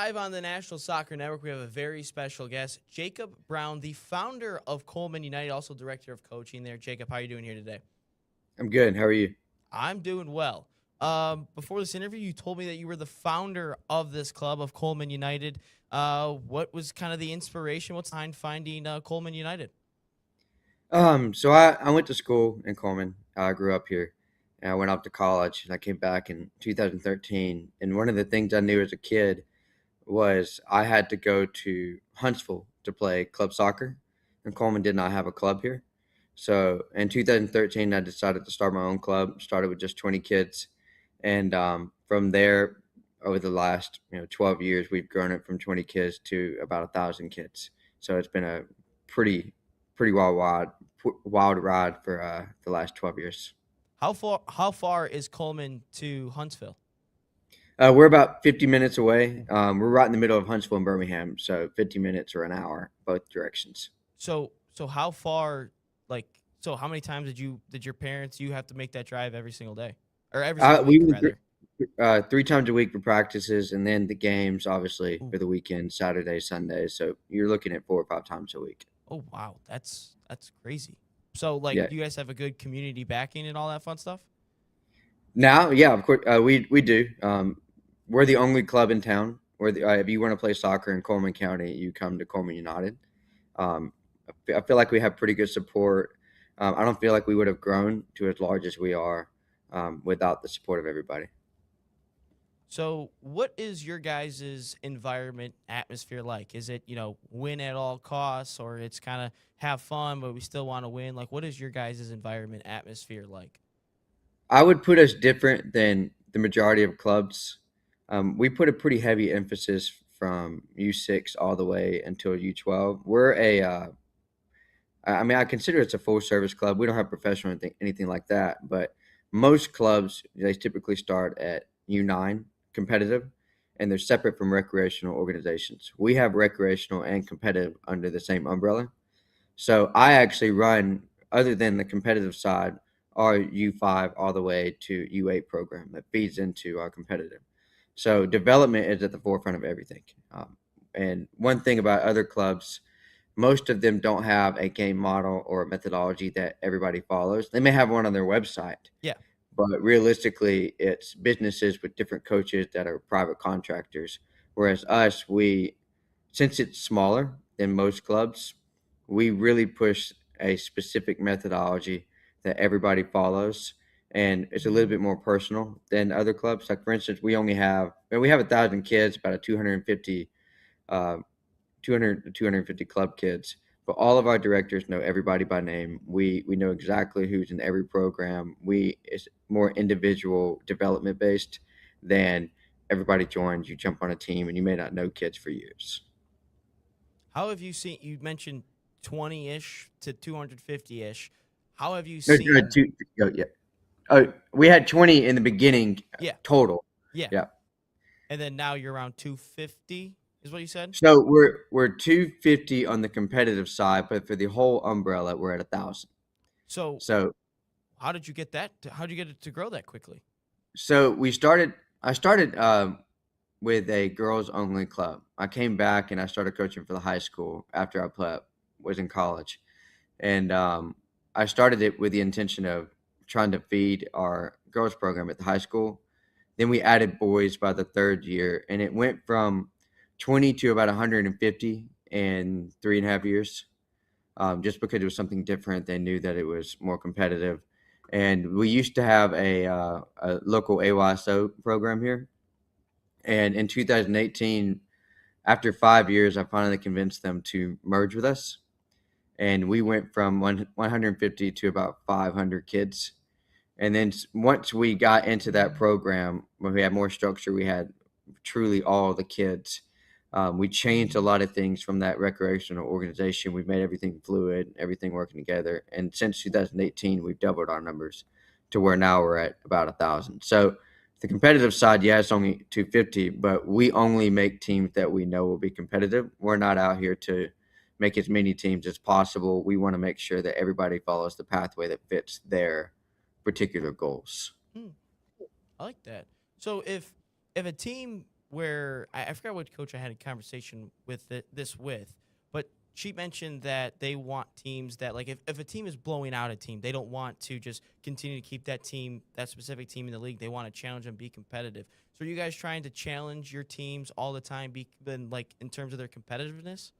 Live on the National Soccer Network, we have a very special guest, Jacob Brown, the founder of Coleman United, also director of coaching there. Jacob, how are you doing here today? I'm good. How are you? I'm doing well. Before this interview, you told me that you were the founder of this club of Coleman United. What was kind of the inspiration? What's behind finding Coleman United? So I went to school in Coleman. I grew up here, and I went off to college, and I came back in 2013. And one of the things I knew as a kid was I had to go to Huntsville to play club soccer, and Coleman did not have a club here. So in 2013, I decided to start my own club. Started with just 20 kids, and from there, over the last 12 years, we've grown it from 20 kids to about 1,000 kids. So it's been a pretty pretty wild ride for the last 12 years. How far is Coleman to Huntsville? We're about 50 minutes away. We're right in the middle of Huntsville and Birmingham, so 50 minutes or an hour, both directions. So how far like so how many times did your parents you have to make that drive every single day or every single We week would rather? three times a week for practices, and then the games, obviously, Ooh. for the weekend, Saturday, Sunday. So you're looking at 4 or 5 times a week. Oh wow, that's crazy. So like, Yeah. do you guys have a good community backing and all that fun stuff? Now, yeah, of course, we do. We're the only club in town. If you want to play soccer in Coleman County, you come to Coleman United. Um, I feel like we have pretty good support. I don't feel like we would have grown to as large as we are without the support of everybody. So what is your guys' environment atmosphere like? Is it, win at all costs, or it's kind of have fun but we still want to win? Like, what is your guys' environment atmosphere like? I would put us different than the majority of clubs. We put a pretty heavy emphasis from U6 all the way until U12. I mean, I consider it's a full service club. We don't have professional anything like that, but most clubs they typically start at U9 competitive, and they're separate from recreational organizations. We have recreational and competitive under the same umbrella. So I actually run, other than the competitive side, our U5 all the way to U8 program that feeds into our competitive. So development is at the forefront of everything. And one thing about other clubs, most of them don't have a game model or a methodology that everybody follows. They may have one on their website, Yeah. but realistically, it's businesses with different coaches that are private contractors. Whereas us, since it's smaller than most clubs, we really push a specific methodology that everybody follows, and it's a little bit more personal than other clubs. Like for instance, we have 1,000 kids, about a 250 uh, 200 to 250 club kids, but all of our directors know everybody by name. We know exactly who's in every program. It's more individual development based than everybody joins. You jump on a team and you may not know kids for years. How have you seen? You mentioned 20-ish to 250-ish. How have you No, seen? yeah. Oh, we had 20 in the beginning Yeah, total. yeah, Yeah. and then now you're around 250, is what you said. So we're 250 on the competitive side, but for the whole umbrella, we're at 1,000. So So how did you get that? How did you get it to grow that quickly? so we started. I started with a girls only club. I came back and I started coaching for the high school after was in college, and I started it with the intention of trying to feed our girls program at the high school. Then we added boys by the third year, and it went from 20 to about 150 in 3.5 years. Just because it was something different, they knew that it was more competitive. And we used to have a local AYSO program here. And in 2018, after 5 years, I finally convinced them to merge with us. And we went from 150 to about 500 kids. And then once we got into that program, when we had more structure, we had truly all the kids. We changed a lot of things from that recreational organization. We've made everything fluid, everything working together. And since 2018, we've doubled our numbers to where now we're at about 1,000. So the competitive side, yeah, it's only 250, but we only make teams that we know will be competitive. We're not out here to make as many teams as possible. We want to make sure that everybody follows the pathway that fits their particular goals. Hmm, I like that. So if a team where I forgot what coach I had a conversation with this with, but she mentioned that they want teams that like if a team is blowing out a team, they don't want to just continue to keep that team, that specific team in the league. They want to challenge and be competitive. So are you guys trying to challenge your teams all the time, be then like in terms of their competitiveness?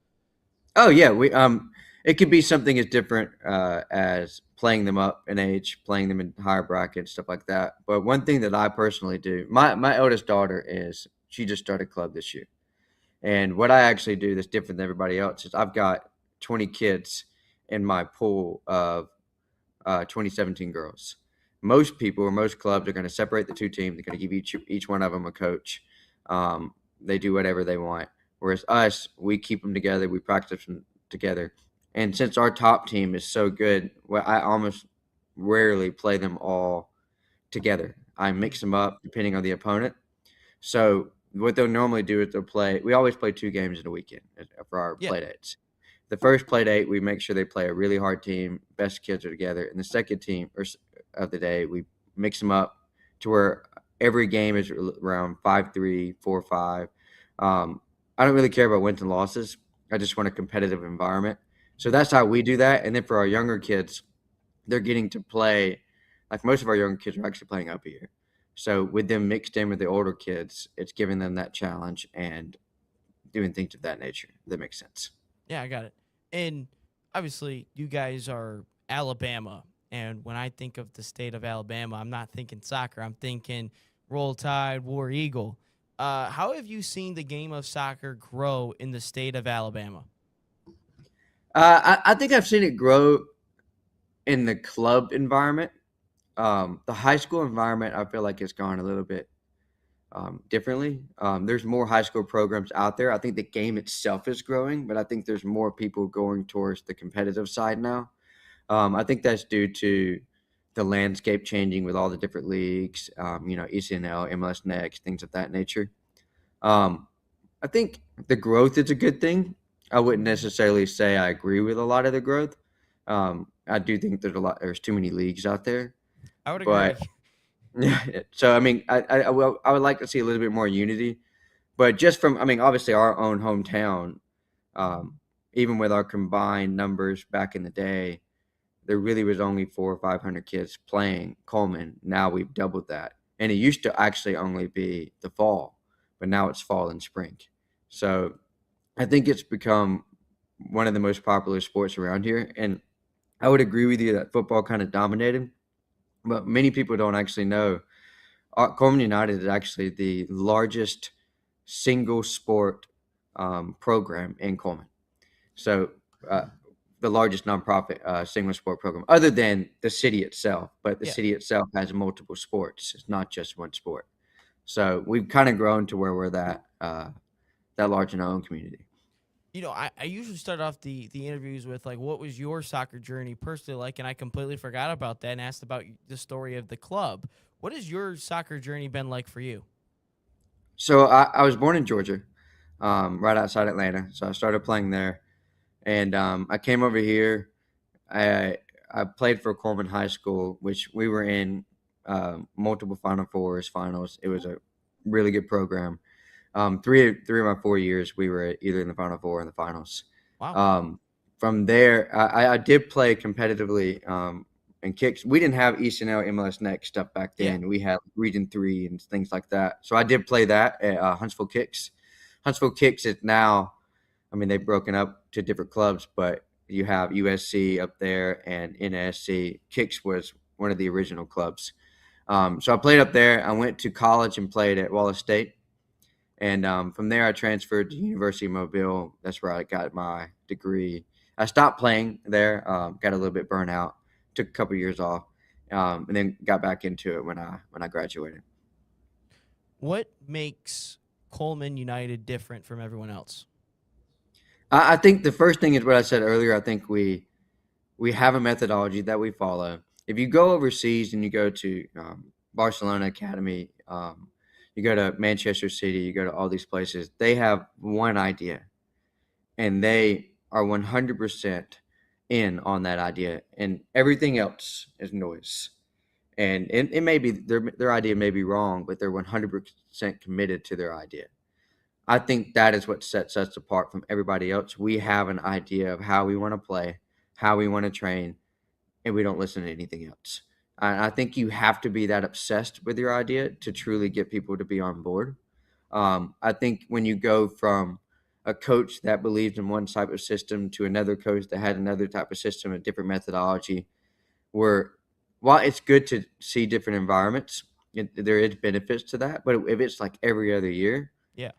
Oh yeah, we it could be something as different as playing them up in age, playing them in higher brackets, stuff like that. But one thing that I personally do, my eldest daughter is she just started club this year, and what I actually do that's different than everybody else is I've got 20 kids in my pool of 2017 girls. Most people or most clubs are going to separate the two teams. They're going to give each one of them a coach. They do whatever they want. Whereas us, we keep them together. We practice them together. And since our top team is so good, well, I almost rarely play them all together. I Mhm. mix them up depending on the opponent. So what they'll normally do is they'll play. We always play 2 games in a weekend for our Yeah. play dates. The first play date, we make sure they play a really hard team. Best kids are together. And the second team of the day, we mix them up to where every game is around 5-3, 4-5. Um, I don't really care about wins and losses. I just want a competitive environment. So that's how we do that. And then for our younger kids, they're getting to play. Like most of our younger kids are actually playing up here. So with them mixed in with the older kids, it's giving them that challenge and doing things of that nature. If that makes sense. Yeah, I got it. And obviously, you guys are Alabama. And when I think of the state of Alabama, I'm not thinking soccer. I'm thinking Roll Tide, War Eagle. How have you seen the game of soccer grow in the state of Alabama? I think I've seen it grow in the club environment. The high school environment, I feel like it's gone a little bit differently. There's more high school programs out there. I think the game itself is growing, but I think there's more people going towards the competitive side now. I think that's due to the landscape changing with all the different leagues, ECNL, MLS Next, things of that nature. Um, I think the growth is a good thing. I wouldn't necessarily say I agree with a lot of the growth. I do think there's too many leagues out there, I would but agree. so I mean, I would like to see a little bit more unity. But just from, I mean, obviously our own hometown, um, even with our combined numbers back in the day, there really was only 400 or 500 kids playing Coleman. Now we've doubled that, and it used to actually only be the fall, but now it's fall and spring. So I think it's become one of the most popular sports around here, and I would agree with you that football kind of dominated, but many people don't actually know Coleman United is actually the largest single sport program in Coleman. So, uh, the largest nonprofit single sport program, other than the city itself. But the Yeah. city itself has multiple sports. It's not just one sport. So we've kind of grown to where we're that large in our own community. I usually start off the interviews with like, what was your soccer journey personally like? And I completely forgot about that and asked about the story of the club. What has your soccer journey been like for you? So I was born in Georgia, right outside Atlanta. So I started playing there, and I came over here. I I played for Coleman High School, which we were in multiple Final Fours, finals. It was a really good program. Three of my 4 years, we were either in the Final Four or in the finals. Wow. Um, from there, I did play competitively in kicks. We didn't have ECNL, MLS Next stuff back Yeah. then. We had Region 3 and things like that. So I did play that at Huntsville Kicks. Huntsville Kicks is now, I mean, they've broken up to different clubs, but you have USC up there and NSC. Kicks was one of the original clubs. So I played up there. I went to college and played at Wallace State. And from there, I transferred to University of Mobile. That's where I got my degree. I stopped playing there, got a little bit burnt out, took a couple years off, and then got back into it when I graduated. What makes Coleman United different from everyone else? I think the first thing is what I said earlier. I think we have a methodology that we follow. If you go overseas and you go to Barcelona Academy, you go to Manchester City, you go to all these places, they have one idea and they are 100% in on that idea, and everything else is noise. And it may be their idea may be wrong, but they're 100% committed to their idea. I think that is what sets us apart from everybody else. We have an idea of how we want to play, how we want to train, and we don't listen to anything else. I think you have to be that obsessed with your idea to truly get people to be on board. I think when you go from a coach that believes in one type of system to another coach that had another type of system, a different methodology, where while it's good to see different environments, there is benefits to that. But if it's like every other year, Yeah.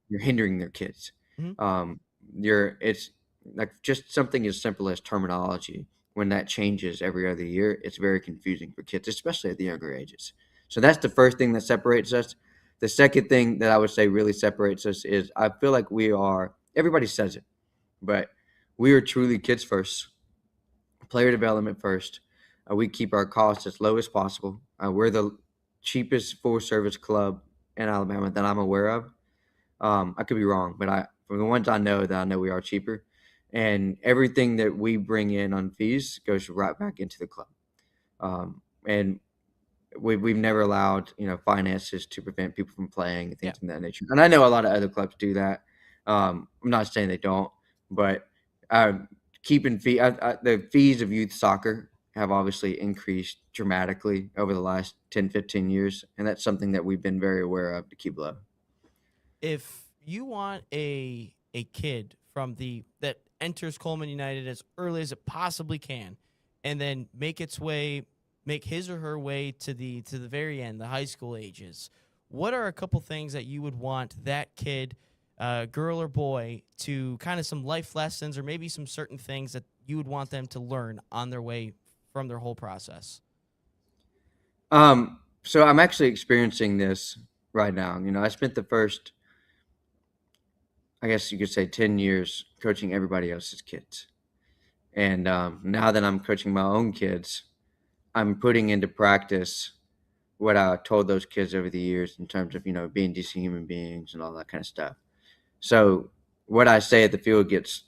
you're hindering their kids. Hmm. Um, it's like just something as simple as terminology. When that changes every other year, it's very confusing for kids, especially at the younger ages. So that's the first thing that separates us. The second thing that I would say really separates us is I feel like we are, everybody says it, but we are truly kids first, player development first. We keep our costs as low as possible. We're the cheapest full service club in Alabama that I'm aware of. I could be wrong, but from the ones I know we are cheaper, and everything that we bring in on fees goes right back into the club. And we've never allowed finances to prevent people from playing and Yeah. things of that nature. And I know a lot of other clubs do that. I'm not saying they don't, but keeping the fees of youth soccer have obviously increased dramatically over the last 10, 15 years, and that's something that we've been very aware of to keep low. If you want a kid from the that enters Coleman United as early as it possibly can, and then make his or her way to the very end, the high school ages, what are a couple things that you would want that kid, girl or boy, to kind of some life lessons or maybe some certain things that you would want them to learn on their way from their whole process? So I'm actually experiencing this right now. I spent the first, I guess you could say, 10 years coaching everybody else's kids. And now that I'm coaching my own kids, I'm putting into practice what I told those kids over the years in terms of, being decent human beings and all that kind of stuff. So what I say at the field gets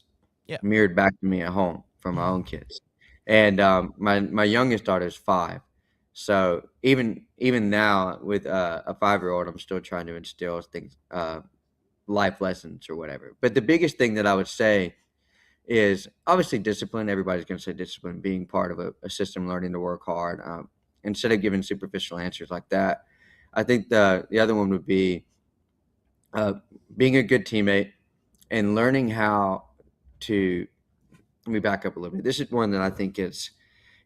Yeah. mirrored back to me at home from my own kids. And my youngest daughter is 5. So even now with a 5-year-old, I'm still trying to instill things, life lessons or whatever. But the biggest thing that I would say is obviously discipline. Everybody's going to say discipline, being part of a system, learning to work hard, instead of giving superficial answers like that. I think the other one would be uh, being a good teammate and learning how to. Let me back up a little bit. This is one that I think is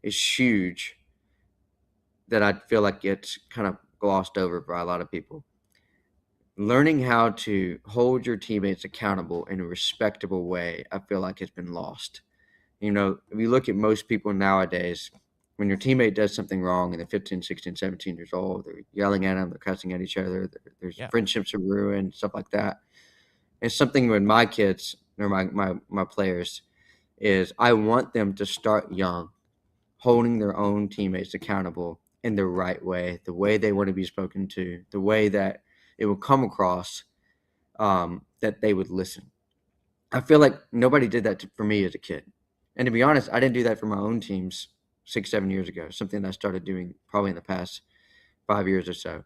huge, that I feel like gets kind of glossed over by a lot of people. Learning how to hold your teammates accountable in a respectable way, I feel like has been lost. If you look at most people nowadays, when your teammate does something wrong and they're 15, 16, 17 years old, they're yelling at them, they're cussing at each other, there's Yeah. friendships are ruined, stuff like that. And something with my kids or my players is I want them to start young, holding their own teammates accountable in the right way, the way they want to be spoken to, the way that it will come across, that they would listen. I feel like nobody did that for me as a kid. And to be honest, I didn't do that for my own teams 6, 7 years ago, something that I started doing probably in the past 5 years or so.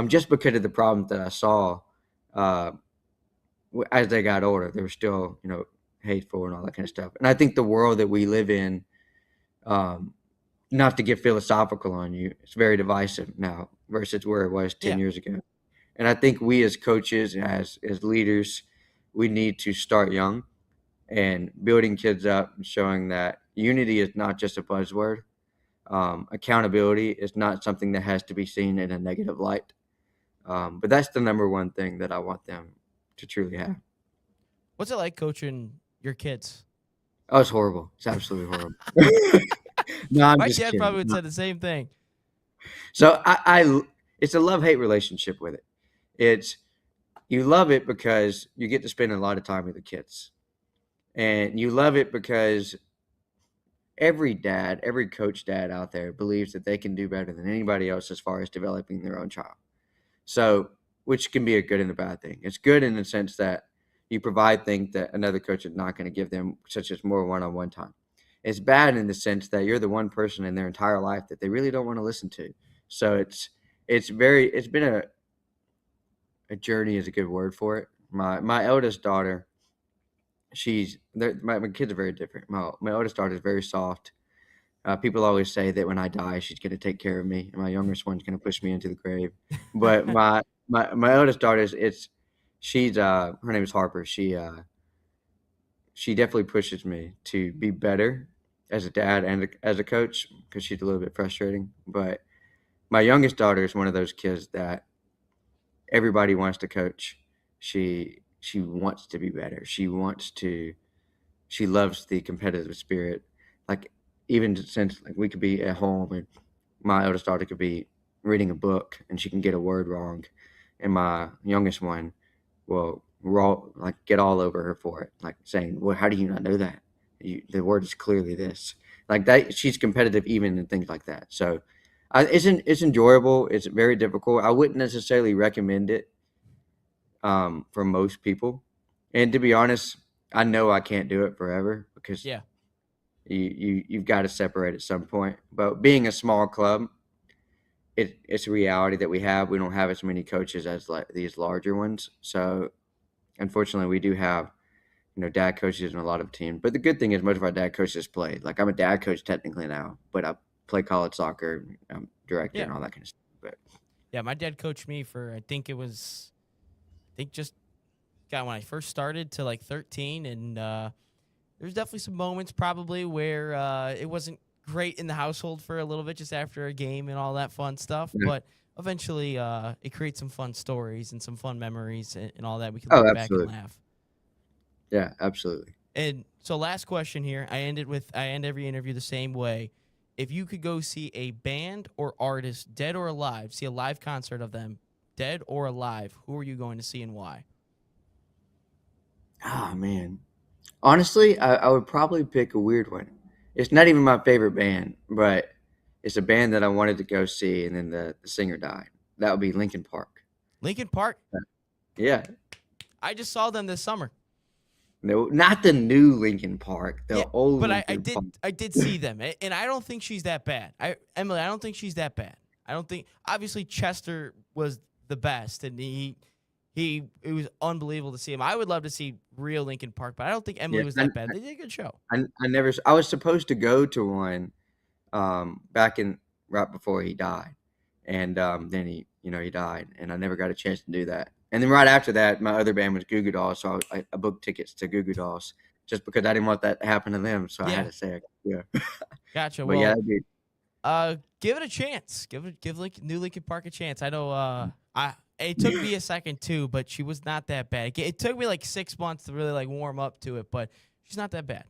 Just because of the problems that I saw uh, as they got older, they were still, hateful and all that kind of stuff. And I think the world that we live in, um, not to get philosophical on you, it's very divisive now versus where it was 10 Yeah. years ago. And I think we as coaches, as leaders, we need to start young and building kids up and showing that unity is not just a buzzword. Accountability is not something that has to be seen in a negative light. But that's the number one thing that I want them to truly have. What's it like coaching your kids? Oh, it's horrible. It's absolutely horrible. No, I'm My just dad kidding. probably would say the same thing. So it's a love hate relationship with it. It's you love it because you get to spend a lot of time with the kids, and you love it because every coach dad out there believes that they can do better than anybody else as far as developing their own child. So, which can be a good and a bad thing. It's good in the sense that you provide things that another coach is not going to give them, such as more one-on-one time. It's bad in the sense that you're the one person in their entire life that they really don't want to listen to. So it's been a journey is a good word for it. My eldest daughter, my kids are very different. My oldest daughter is very soft. People always say that when I die, she's going to take care of me, and my youngest one's going to push me into the grave. But my eldest daughter she's her name is Harper. She definitely pushes me to be better as a dad and as a coach because she's a little bit frustrating. But my youngest daughter is one of those kids that everybody wants to coach. She wants to be better. She loves the competitive spirit. Like even since like we could be at home and my eldest daughter could be reading a book and she can get a word wrong, and my youngest one will like get all over her for it, like saying, "Well, how do you not know that? The word is clearly this." Like that, she's competitive even in things like that. So, it's enjoyable. It's very difficult. I wouldn't necessarily recommend it for most people, and to be honest, I know I can't do it forever because Yeah. you've got to separate at some point. But being a small club, it's a reality that we have. We don't have as many coaches as like these larger ones. So unfortunately, we do have dad coaches in a lot of teams. But the good thing is most of our dad coaches play. Like I'm a dad coach technically now, but I play college soccer, director, Yeah. and all that kind of stuff. But Yeah. My dad coached me for, I think just got when I first started to like 13. And there's definitely some moments probably where it wasn't great in the household for a little bit just after a game and all that fun stuff. yeah. But eventually it creates some fun stories and some fun memories and all that. We can Oh, look back and absolutely. laugh. Yeah, absolutely. And so, last question here. I end every interview the same way. If you could go see a band or artist, dead or alive, see a live concert of them, dead or alive, who are you going to see and why? Oh man. Honestly, I would probably pick a weird one. It's not even my favorite band, but it's a band that I wanted to go see, and then the singer died. That would be Linkin Park. Lincoln Park. Yeah, I just saw them this summer. no, not the new Linkin Park, Yeah, the old but Linkin Park. I did see them, and I don't think she's that bad. Emily, I don't think she's that bad. I don't think obviously Chester was the best, and it was unbelievable to see him. I would love to see real Lincoln Park, but I don't think Yeah, Emily was that bad. They did a good show. I never. I was supposed to go to one, back in right before he died, and then he died, and I never got a chance to do that. And then right after that, my other band was Goo Goo Dolls, so I booked tickets to Goo Goo Dolls just because I didn't want that to happen to them. So I had Yeah, to say, yeah. gotcha. But yeah, Well, that'd be, give it a chance. Give New Lincoln Park a chance. I know. I it took me a second too, but she was not that bad. It took me like 6 months to really like warm up to it, but she's not that bad.